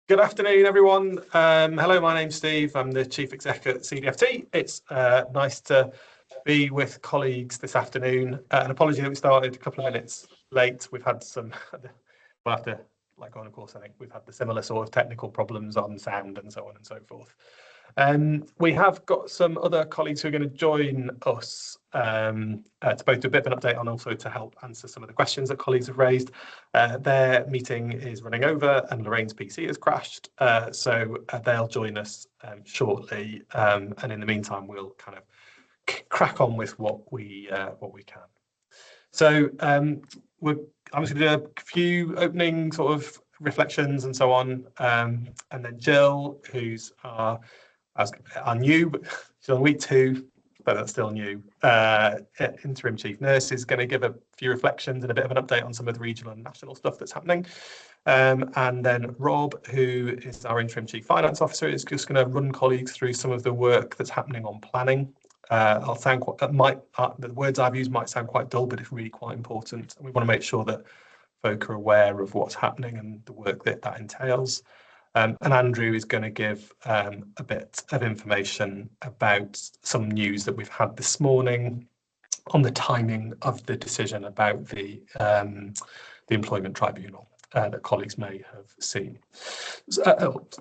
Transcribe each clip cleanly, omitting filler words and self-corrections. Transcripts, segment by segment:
Good afternoon, everyone. Hello, my name's Steve. I'm the Chief Exec at CDFT. It's nice to be with colleagues this afternoon. An apology that we started a couple of minutes late. We've had some, we'll have to go on a course. I think we've had the similar sort of technical problems on sound and so on and so forth. We have got some other colleagues who are going to join us to both do a bit of an update and also to help answer some of the questions that colleagues have raised. Their meeting is running over and Lorraine's PC has crashed, so they'll join us shortly. And in the meantime, we'll kind of crack on with what we can. So I'm just going to do a few opening sort of reflections and so on, and then Jill, who's our new, she's on week 2, but that's still new, interim chief nurse, is going to give a few reflections and a bit of an update on some of the regional and national stuff that's happening. And then Rob, who is our interim chief finance officer, is just going to run colleagues through some of the work that's happening on planning. I'll sound quite, the words I've used might sound quite dull, but it's really quite important. And we want to make sure that folk are aware of what's happening and the work that entails. And Andrew is going to give a bit of information about some news that we've had this morning on the timing of the decision about the employment tribunal that colleagues may have seen.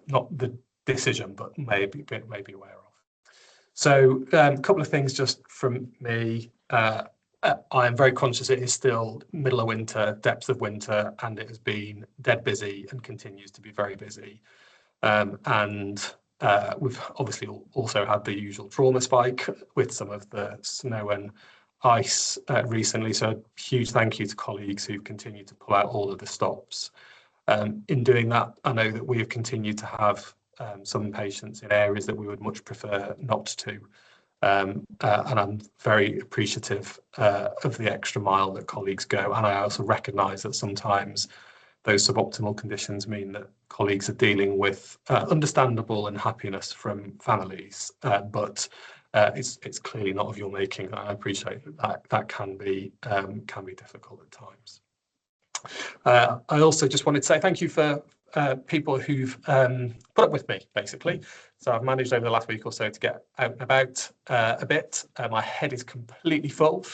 Not the decision, but may be aware of. So a couple of things just from me. I am very conscious it is still middle of winter, depths of winter, and it has been dead busy and continues to be very busy. And we've obviously also had the usual trauma spike with some of the snow and ice recently. So a huge thank you to colleagues who've continued to pull out all of the stops. In doing that, I know that we have continued to have some patients in areas that we would much prefer not to. And I'm very appreciative of the extra mile that colleagues go. And I also recognise that sometimes those suboptimal conditions mean that colleagues are dealing with understandable unhappiness from families, but it's clearly not of your making. I appreciate that can be difficult at times. I also just wanted to say thank you for people who've put up with me, basically. So I've managed over the last week or so to get out and about a bit. My head is completely full.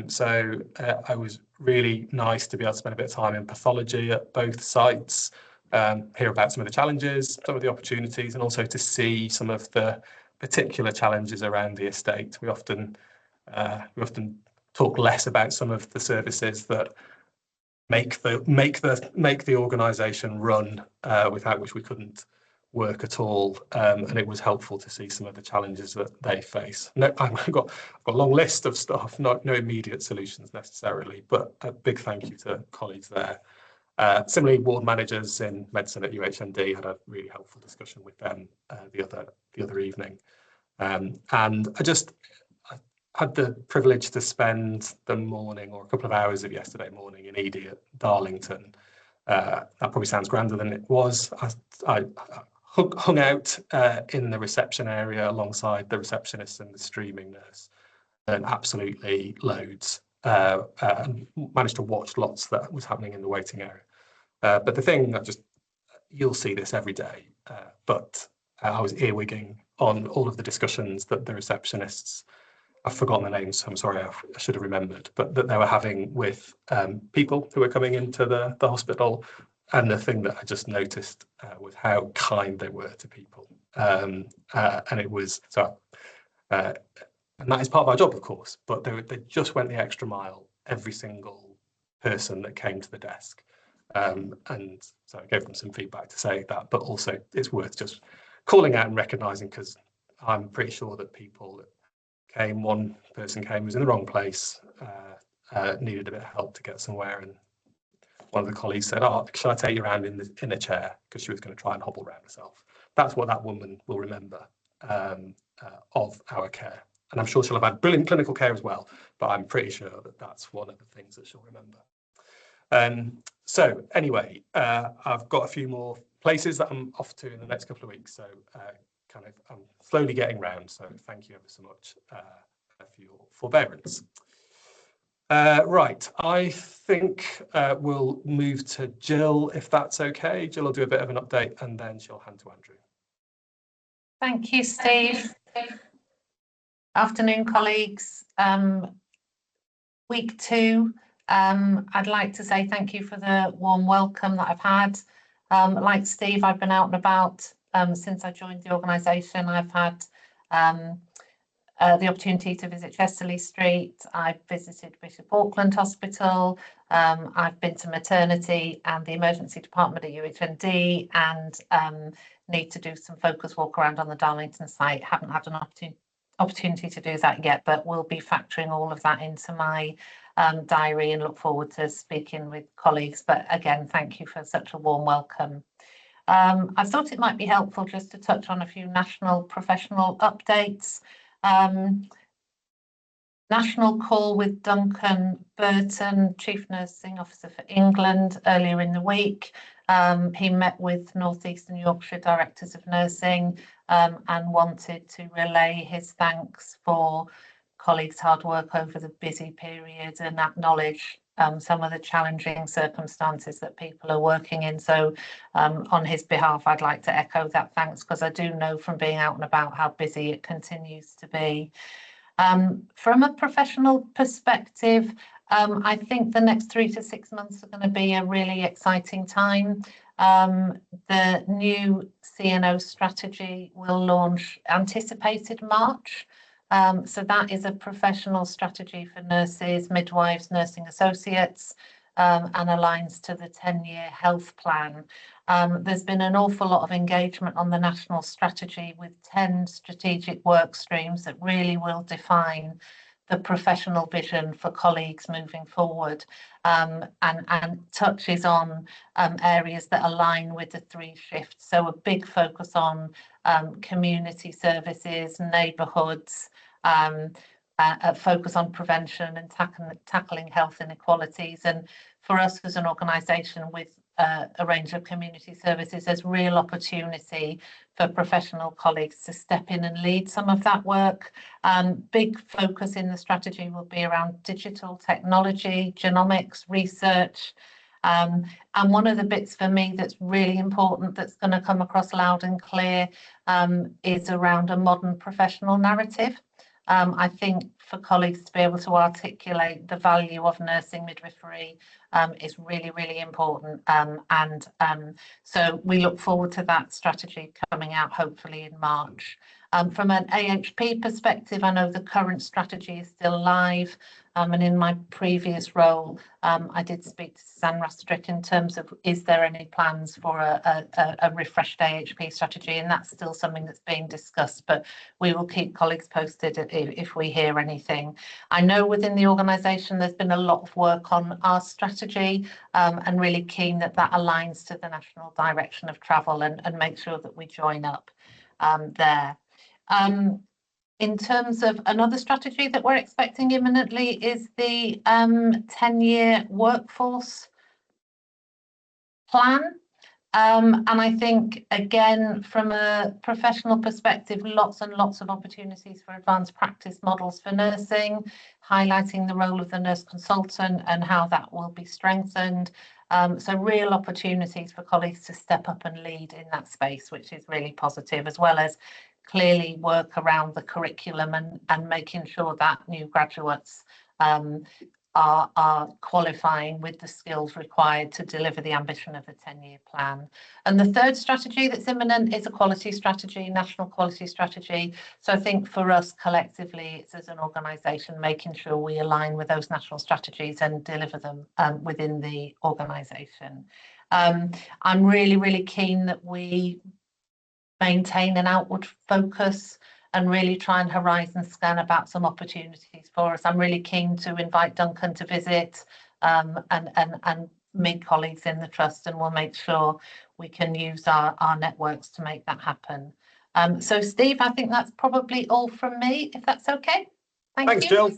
So I was really nice to be able to spend a bit of time in pathology at both sites, hear about some of the challenges, some of the opportunities, and also to see some of the particular challenges around the estate. We often talk less about some of the services that make the organisation run, without which we couldn't work at all, and it was helpful to see some of the challenges that they face. No, I've got a long list of stuff, no immediate solutions necessarily, but a big thank you to colleagues there. Similarly, ward managers in medicine at UHND had a really helpful discussion with them the other evening, and I had the privilege to spend the morning or a couple of hours of yesterday morning in ED at Darlington. That probably sounds grander than it was. I hung out in the reception area alongside the receptionist and the streaming nurse, and absolutely loads. And managed to watch lots that was happening in the waiting area. But the thing you'll see this every day, but I was earwigging on all of the discussions that the receptionists, I've forgotten the names, so I'm sorry, I should have remembered, but that they were having with people who were coming into the hospital. And the thing that I just noticed was how kind they were to people. And it was, so, and that is part of our job, of course, but they just went the extra mile, every single person that came to the desk. And so I gave them some feedback to say that, but also it's worth just calling out and recognising, because I'm pretty sure that people that came, one person came, was in the wrong place, needed a bit of help to get somewhere, and one of the colleagues said, "Oh, shall I take you around in a chair?" Because she was going to try and hobble around herself. That's what that woman will remember of our care. And I'm sure she'll have had brilliant clinical care as well, but I'm pretty sure that that's one of the things that she'll remember. So anyway, I've got a few more places that I'm off to in the next couple of weeks. So I'm slowly getting round. So thank you ever so much for your forbearance. Right, I think we'll move to Jill, if that's okay. Jill will do a bit of an update and then she'll hand to Andrew. Thank you, Steve. Afternoon, colleagues. Week 2, I'd like to say thank you for the warm welcome that I've had. Like Steve, I've been out and about since I joined the organisation. I've had the opportunity to visit Chesterley Street. I've visited Bishop Auckland Hospital. I've been to maternity and the emergency department at UHND, and need to do some focus walk around on the Darlington site. Haven't had an opportunity to do that yet, but we'll be factoring all of that into my diary and look forward to speaking with colleagues. But again, thank you for such a warm welcome. I thought it might be helpful just to touch on a few national professional updates. National call with Duncan Burton, Chief Nursing Officer for England, earlier in the week. He met with North Eastern Yorkshire Directors of Nursing and wanted to relay his thanks for colleagues' hard work over the busy period and acknowledge some of the challenging circumstances that people are working in. So on his behalf, I'd like to echo that thanks, because I do know from being out and about how busy it continues to be. From a professional perspective, I think the next 3 to 6 months are going to be a really exciting time. The new CNO strategy will launch anticipated March. So that is a professional strategy for nurses, midwives, nursing associates, and aligns to the 10-year health plan. There's been an awful lot of engagement on the national strategy with 10 strategic work streams that really will define the professional vision for colleagues moving forward, and touches on areas that align with the 3 shifts. So a big focus on community services, neighbourhoods, a focus on prevention and tackling health inequalities. And for us as an organisation with a range of community services, there's real opportunity for professional colleagues to step in and lead some of that work. Big focus in the strategy will be around digital technology, genomics, research. And one of the bits for me that's really important, that's going to come across loud and clear, is around a modern professional narrative. I think for colleagues to be able to articulate the value of nursing midwifery is really, really important. So we look forward to that strategy coming out hopefully in March. From an AHP perspective, I know the current strategy is still live. And in my previous role, I did speak to Suzanne Rastrick in terms of, is there any plans for a refreshed AHP strategy? And that's still something that's being discussed, but we will keep colleagues posted if we hear anything. I know within the organisation there's been a lot of work on our strategy, and really keen that that aligns to the national direction of travel and make sure that we join up there. In terms of another strategy that we're expecting imminently is the 10-year workforce plan. And I think, again, from a professional perspective, lots and lots of opportunities for advanced practice models for nursing, highlighting the role of the nurse consultant and how that will be strengthened. So real opportunities for colleagues to step up and lead in that space, which is really positive, as well as clearly work around the curriculum and making sure that new graduates are qualifying with the skills required to deliver the ambition of the 10-year plan. And the third strategy that's imminent is a quality strategy, national quality strategy. So I think for us collectively, it's as an organisation making sure we align with those national strategies and deliver them within the organisation. I'm really, really keen that we maintain an outward focus and really try and horizon scan about some opportunities for us. I'm really keen to invite Duncan to visit and meet colleagues in the trust, and we'll make sure we can use our networks to make that happen. So Steve, I think that's probably all from me, if that's okay. Thanks, Jill.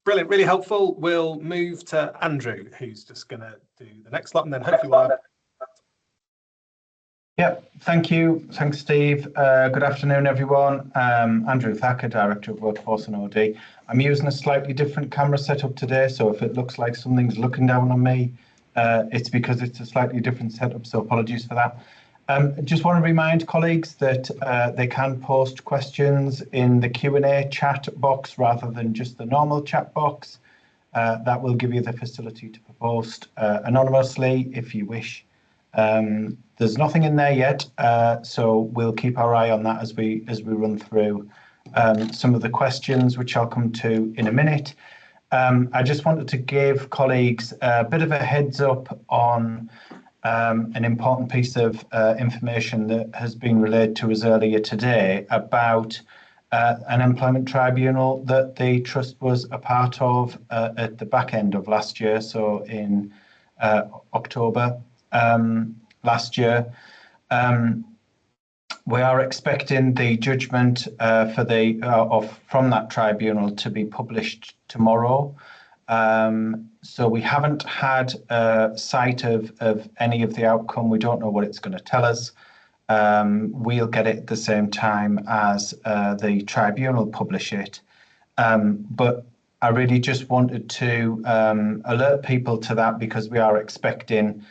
Brilliant, really helpful. We'll move to Andrew, who's just going to do the next slot, and then hopefully we'll have Yeah, thank you. Thanks, Steve. Good afternoon, everyone. Andrew Thacker, Director of Workforce and OD. I'm using a slightly different camera setup today, so if it looks like something's looking down on me, it's because it's a slightly different setup, so apologies for that. Just want to remind colleagues that they can post questions in the Q&A chat box rather than just the normal chat box. That will give you the facility to post anonymously if you wish. There's nothing in there yet, so we'll keep our eye on that as we run through some of the questions, which I'll come to in a minute. I just wanted to give colleagues a bit of a heads up on an important piece of information that has been relayed to us earlier today about an employment tribunal that the Trust was a part of at the back end of last year, so in October last year. We are expecting the judgment from that tribunal to be published tomorrow. So we haven't had sight of any of the outcome. We don't know what it's going to tell us. We'll get it at the same time as the tribunal publish it. But I really just wanted to alert people to that because we are expecting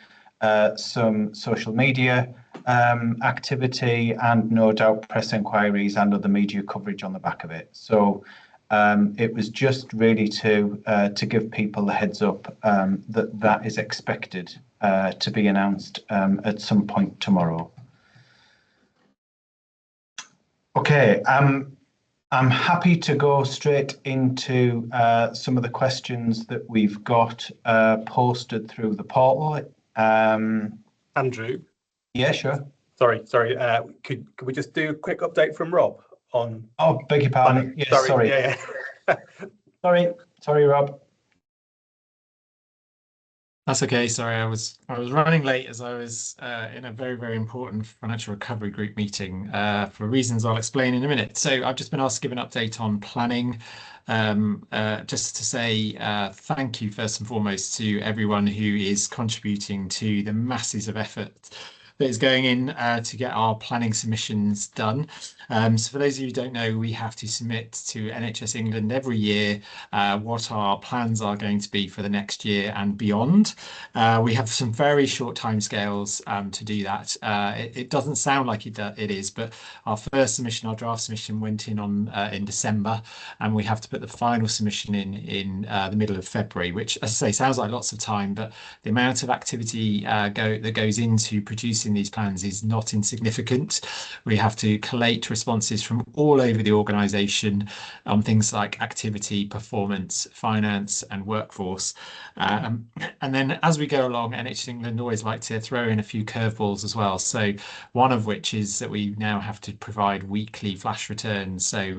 some social media activity and no doubt press inquiries and other media coverage on the back of it. So it was just really to give people the heads up that is expected to be announced at some point tomorrow. Okay, I'm happy to go straight into some of the questions that we've got posted through the portal. Andrew? Yeah, sure. Sorry. Could we just do a quick update from Rob on? Oh, beg your pardon. Yes, sorry. Yeah. Sorry, Rob. That's okay. Sorry, I was running late as I was in a very, very important financial recovery group meeting for reasons I'll explain in a minute. So I've just been asked to give an update on planning. Just to say thank you first and foremost to everyone who is contributing to the masses of effort that is going in to get our planning submissions done. So for those of you who don't know, we have to submit to NHS England every year what our plans are going to be for the next year and beyond. We have some very short timescales to do that. It doesn't sound like it is, but our first submission, our draft submission, went in December, and we have to put the final submission in the middle of February, which, as I say, sounds like lots of time, but the amount of activity that goes into producing these plans is not insignificant. We have to collate responses from all over the organisation on things like activity, performance, finance and workforce. And then as we go along, NHS England always like to throw in a few curveballs as well. So one of which is that we now have to provide weekly flash returns. So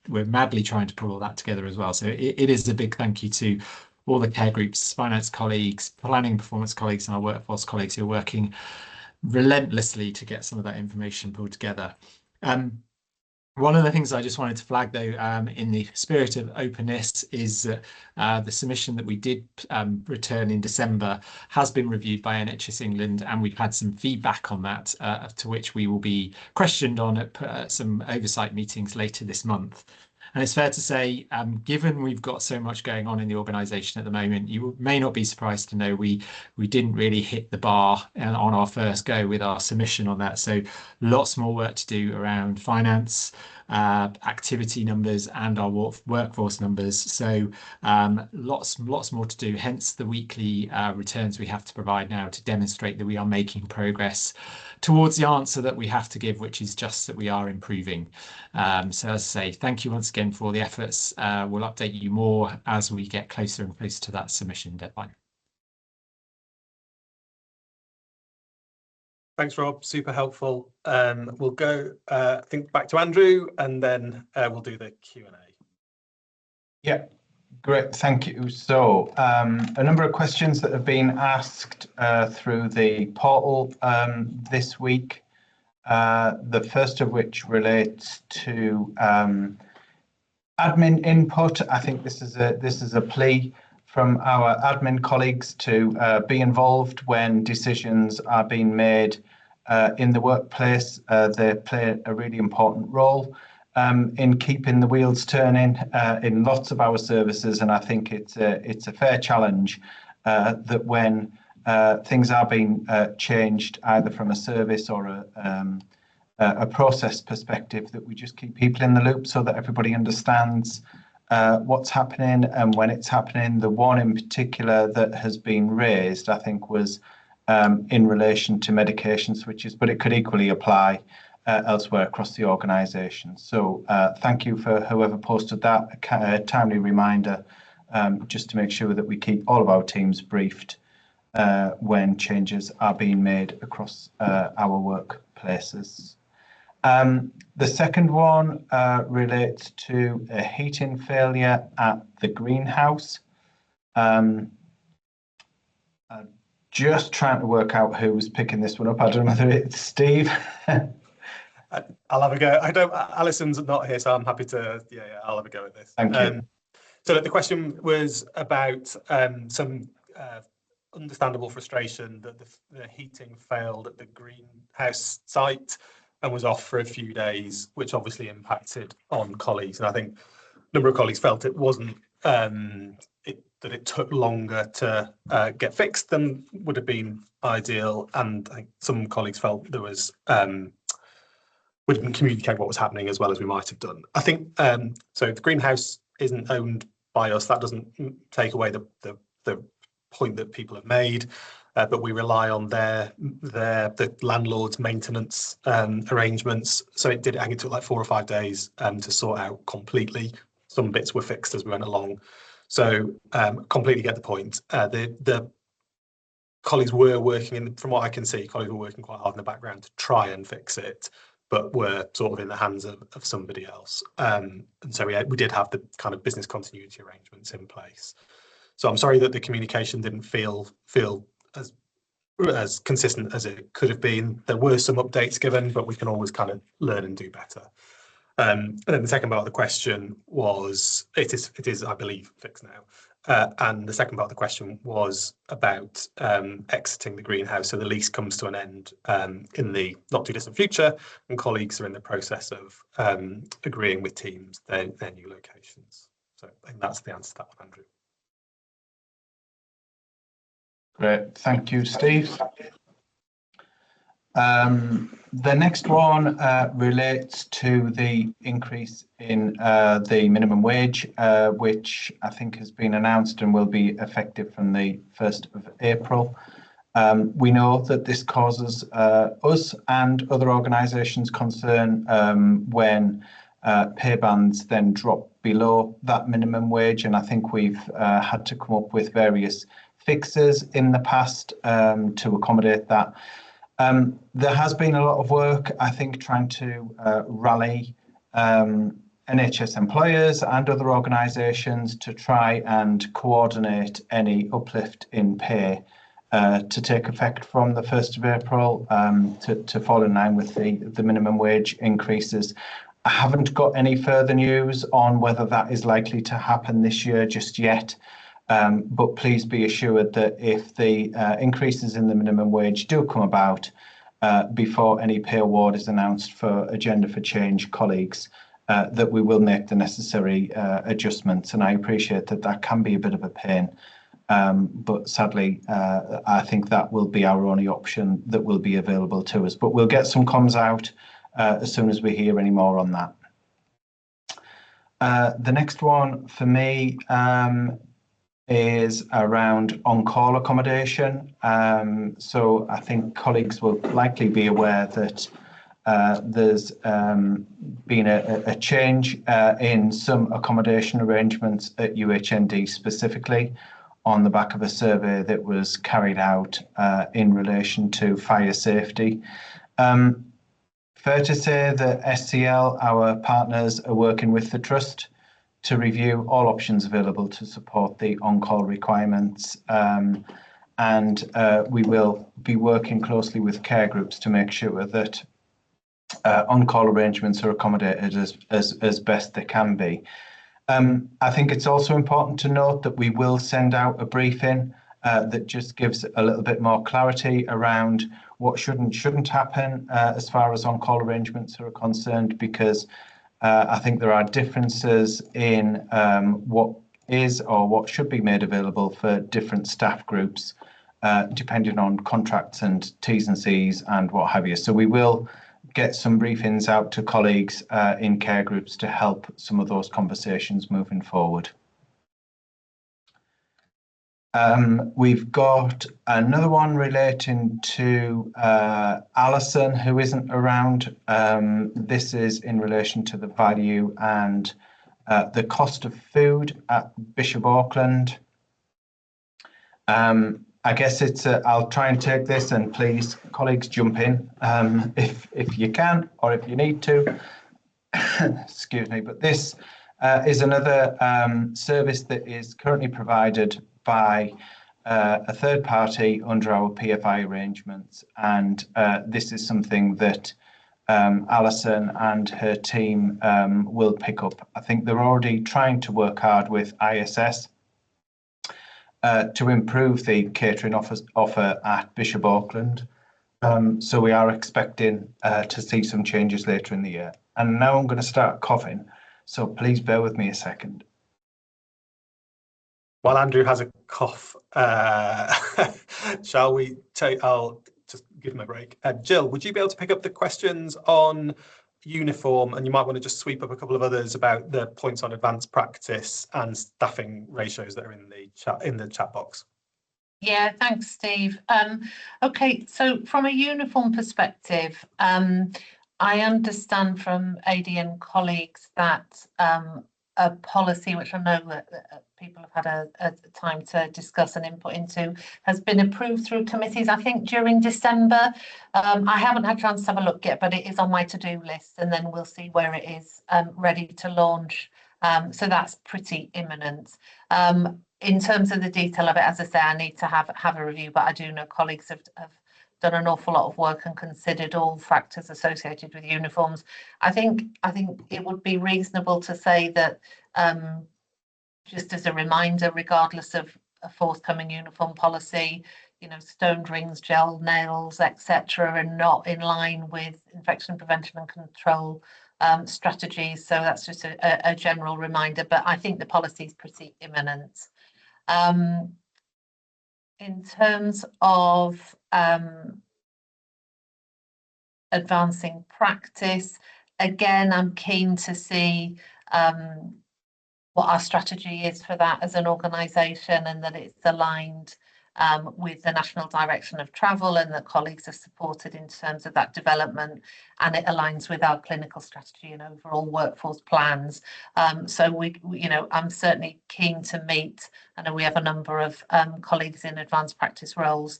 we're madly trying to pull all that together as well. So it is a big thank you to all the care groups, finance colleagues, planning performance colleagues and our workforce colleagues who are working relentlessly to get some of that information pulled together. One of the things I just wanted to flag, though, in the spirit of openness, is that the submission that we did return in December has been reviewed by NHS England, and we've had some feedback on that, to which we will be questioned on at some oversight meetings later this month. And it's fair to say, given we've got so much going on in the organisation at the moment, you may not be surprised to know we didn't really hit the bar on our first go with our submission on that. So lots more work to do around finance, activity numbers and our workforce numbers. So lots more to do, hence the weekly returns we have to provide now to demonstrate that we are making progress towards the answer that we have to give, which is just that we are improving. So as I say, thank you once again for all the efforts. We'll update you more as we get closer and closer to that submission deadline. Thanks, Rob. Super helpful. We'll go, I think, back to Andrew, and then we'll do the Q&A. Yeah, great. Thank you. So a number of questions that have been asked through the portal this week. The first of which relates to admin input. I think this is a plea from our admin colleagues to be involved when decisions are being made in the workplace. They play a really important role in keeping the wheels turning in lots of our services, and I think it's a fair challenge that when things are being changed either from a service or a process perspective, that we just keep people in the loop so that everybody understands what's happening and when it's happening. The one in particular that has been raised, I think, was in relation to medication switches, but it could equally apply elsewhere across the organisation. So thank you for whoever posted that, a timely reminder just to make sure that we keep all of our teams briefed when changes are being made across our workplaces. The second one relates to a heating failure at the greenhouse. Just trying to work out who was picking this one up. I don't know whether it's Steve. I'll have a go. Alison's not here, so I'm happy to. Yeah, I'll have a go at this. Thank you. So the question was about some understandable frustration that the heating failed at the greenhouse site and was off for a few days, which obviously impacted on colleagues. And I think a number of colleagues felt it wasn't that it took longer to get fixed than would have been ideal. And I think some colleagues felt there was we didn't communicate what was happening as well as we might have done. I think so. The greenhouse isn't owned by us. That doesn't take away the point that people have made, but we rely on the landlord's maintenance arrangements. So I think it took like 4 or 5 days to sort out completely. Some bits were fixed as we went along. So completely get the point. The colleagues were working from what I can see, colleagues were working quite hard in the background to try and fix it, but were sort of in the hands of somebody else. And so we did have the kind of business continuity arrangements in place. So I'm sorry that the communication didn't feel as consistent as it could have been. There were some updates given, but we can always kind of learn and do better. And then the second part of the question was, it is, I believe, fixed now. And the second part of the question was about exiting the greenhouse. So the lease comes to an end in the not too distant future, and colleagues are in the process of agreeing with teams their new locations. So I think that's the answer to that one, Andrew. Great, thank you, Steve. The next one relates to the increase in the minimum wage, which I think has been announced and will be effective from the 1st of April. We know that this causes us and other organisations concern when pay bands then drop below that minimum wage, and I think we've had to come up with various fixes in the past to accommodate that. There has been a lot of work, I think, trying to rally NHS employers and other organisations to try and coordinate any uplift in pay to take effect from the 1st of April to fall in line with the minimum wage increases. I haven't got any further news on whether that is likely to happen this year just yet. But please be assured that if the increases in the minimum wage do come about before any pay award is announced for Agenda for Change colleagues, that we will make the necessary adjustments. And I appreciate that that can be a bit of a pain. But sadly, I think that will be our only option that will be available to us. But we'll get some comms out as soon as we hear any more on that. The next one for me is around on-call accommodation. So I think colleagues will likely be aware that there's been a change in some accommodation arrangements at UHND specifically on the back of a survey that was carried out in relation to fire safety. Fair to say that SCL, our partners, are working with the Trust to review all options available to support the on-call requirements. And we will be working closely with care groups to make sure that on-call arrangements are accommodated as best they can be. I think it's also important to note that we will send out a briefing that just gives a little bit more clarity around what should and shouldn't happen as far as on-call arrangements are concerned, because I think there are differences in what is or what should be made available for different staff groups, depending on contracts and T's and C's and what have you. So we will get some briefings out to colleagues in care groups to help some of those conversations moving forward. We've got another one relating to Alison, who isn't around. This is in relation to the value and the cost of food at Bishop Auckland. I guess it's I'll try and take this, and please, colleagues, jump in if you can or if you need to. Excuse me, but this is another service that is currently provided by a third party under our PFI arrangements, and this is something that Alison and her team will pick up. I think they're already trying to work hard with ISS to improve the catering offer at Bishop Auckland. So we are expecting to see some changes later in the year. And now I'm going to start coughing, so please bear with me a second. While Andrew has a cough, shall we take? I'll just give him a break. Jill, would you be able to pick up the questions on uniform, and you might want to just sweep up a couple of others about the points on advanced practice and staffing ratios that are in the chat box? Yeah, thanks, Steve. Okay, so from a uniform perspective, I understand from ADN colleagues that a policy, which I know that people have had a time to discuss and input into, has been approved through committees, I think, during December. I haven't had a chance to have a look yet, but it is on my to-do list, and then we'll see where it is ready to launch. So that's pretty imminent. In terms of the detail of it, as I say, I need to have a review, but I do know colleagues have done an awful lot of work and considered all factors associated with uniforms. I think it would be reasonable to say that, just as a reminder, regardless of a forthcoming uniform policy, you know, stoned rings, gel nails, etc., are not in line with infection prevention and control strategies. So that's just a general reminder, but I think the policy is pretty imminent. In terms of advancing practice, again, I'm keen to see what our strategy is for that as an organisation, and that it's aligned with the national direction of travel, and that colleagues are supported in terms of that development, and it aligns with our clinical strategy and overall workforce plans. So you know, I'm certainly keen to meet. I know we have a number of colleagues in advanced practice roles,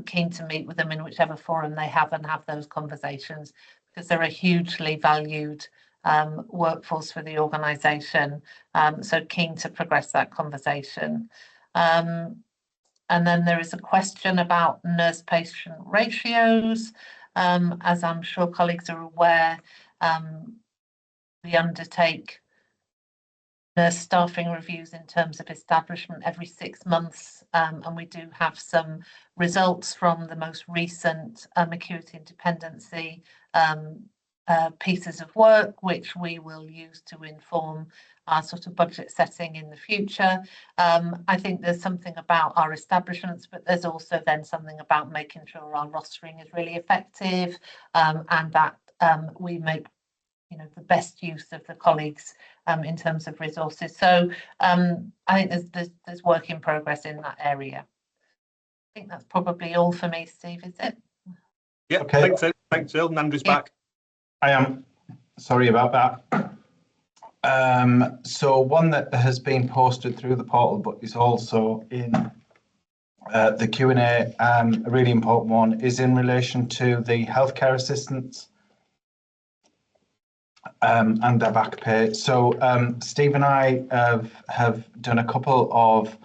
keen to meet with them in whichever forum they have and have those conversations, because they're a hugely valued workforce for the organisation. So keen to progress that conversation. And then there is a question about nurse-patient ratios. As I'm sure colleagues are aware, we undertake nurse staffing reviews in terms of establishment every 6 months, and we do have some results from the most recent acuity and dependency pieces of work, which we will use to inform our sort of budget setting in the future. I think there's something about our establishments, but there's also then something about making sure our rostering is really effective, and that we make, you know, the best use of the colleagues in terms of resources. So I think there's work in progress in that area. I think that's probably all for me, Steve, is it? Yeah, okay. Thanks, Jill. Andrew's back. I am sorry about that. So one that has been posted through the portal, but is also in the Q&A, a really important one, is in relation to the healthcare assistants and their back pay. So Steve and I have done a couple of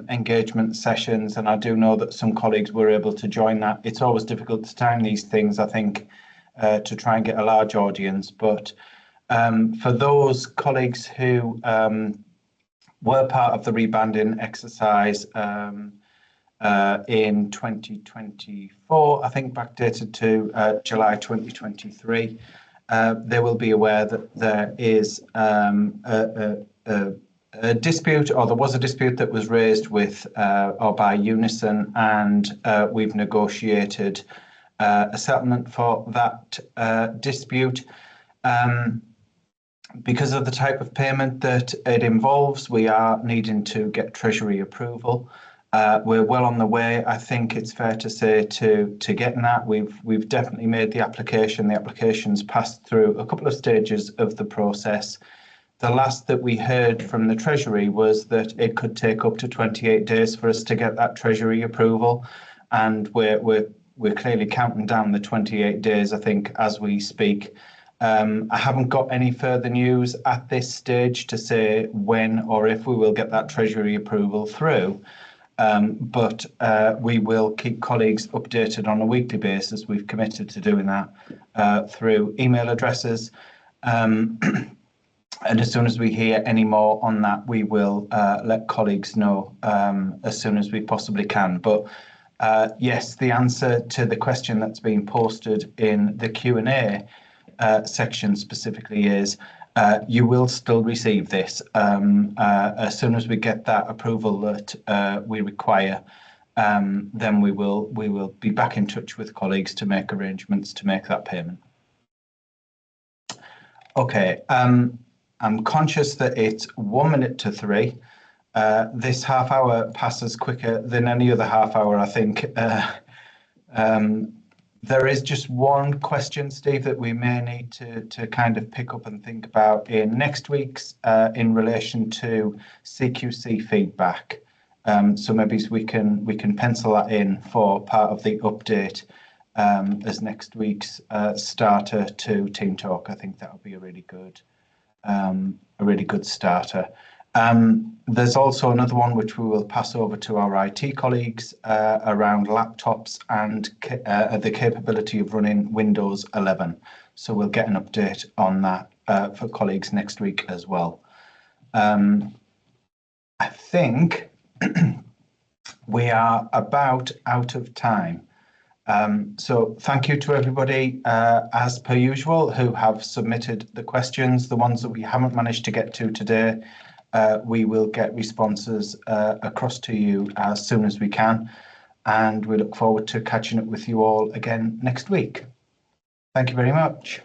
engagement sessions, and I do know that some colleagues were able to join that. It's always difficult to time these things, I think, to try and get a large audience, but for those colleagues who were part of the rebanding exercise, in 2024, I think backdated to July 2023. They will be aware that there is a dispute, or there was a dispute that was raised with or by Unison, and we've negotiated a settlement for that dispute. Because of the type of payment that it involves, we are needing to get Treasury approval. We're well on the way. I think it's fair to say to getting that. We've definitely made the application. The application's passed through a couple of stages of the process. The last that we heard from the Treasury was that it could take up to 28 days for us to get that Treasury approval, and we're clearly counting down the 28 days, I think, as we speak. I haven't got any further news at this stage to say when or if we will get that Treasury approval through, but we will keep colleagues updated on a weekly basis. We've committed to doing that through email addresses. And as soon as we hear any more on that, we will let colleagues know as soon as we possibly can. But yes, the answer to the question that's been posted in the Q&A section specifically is you will still receive this as soon as we get that approval that we require. Then we will be back in touch with colleagues to make arrangements to make that payment. Okay, I'm conscious that it's 1 minute to 3. This half hour passes quicker than any other half hour, I think. There is just one question, Steve, that we may need to kind of pick up and think about in next week's in relation to CQC feedback. So maybe we can pencil that in for part of the update as next week's starter to Team Talk. I think that would be a really good starter. There's also another one which we will pass over to our IT colleagues around laptops and the capability of running Windows 11. So we'll get an update on that for colleagues next week as well. I think we are about out of time. So thank you to everybody, as per usual, who have submitted the questions. The ones that we haven't managed to get to today, we will get responses across to you as soon as we can, and we look forward to catching up with you all again next week. Thank you very much.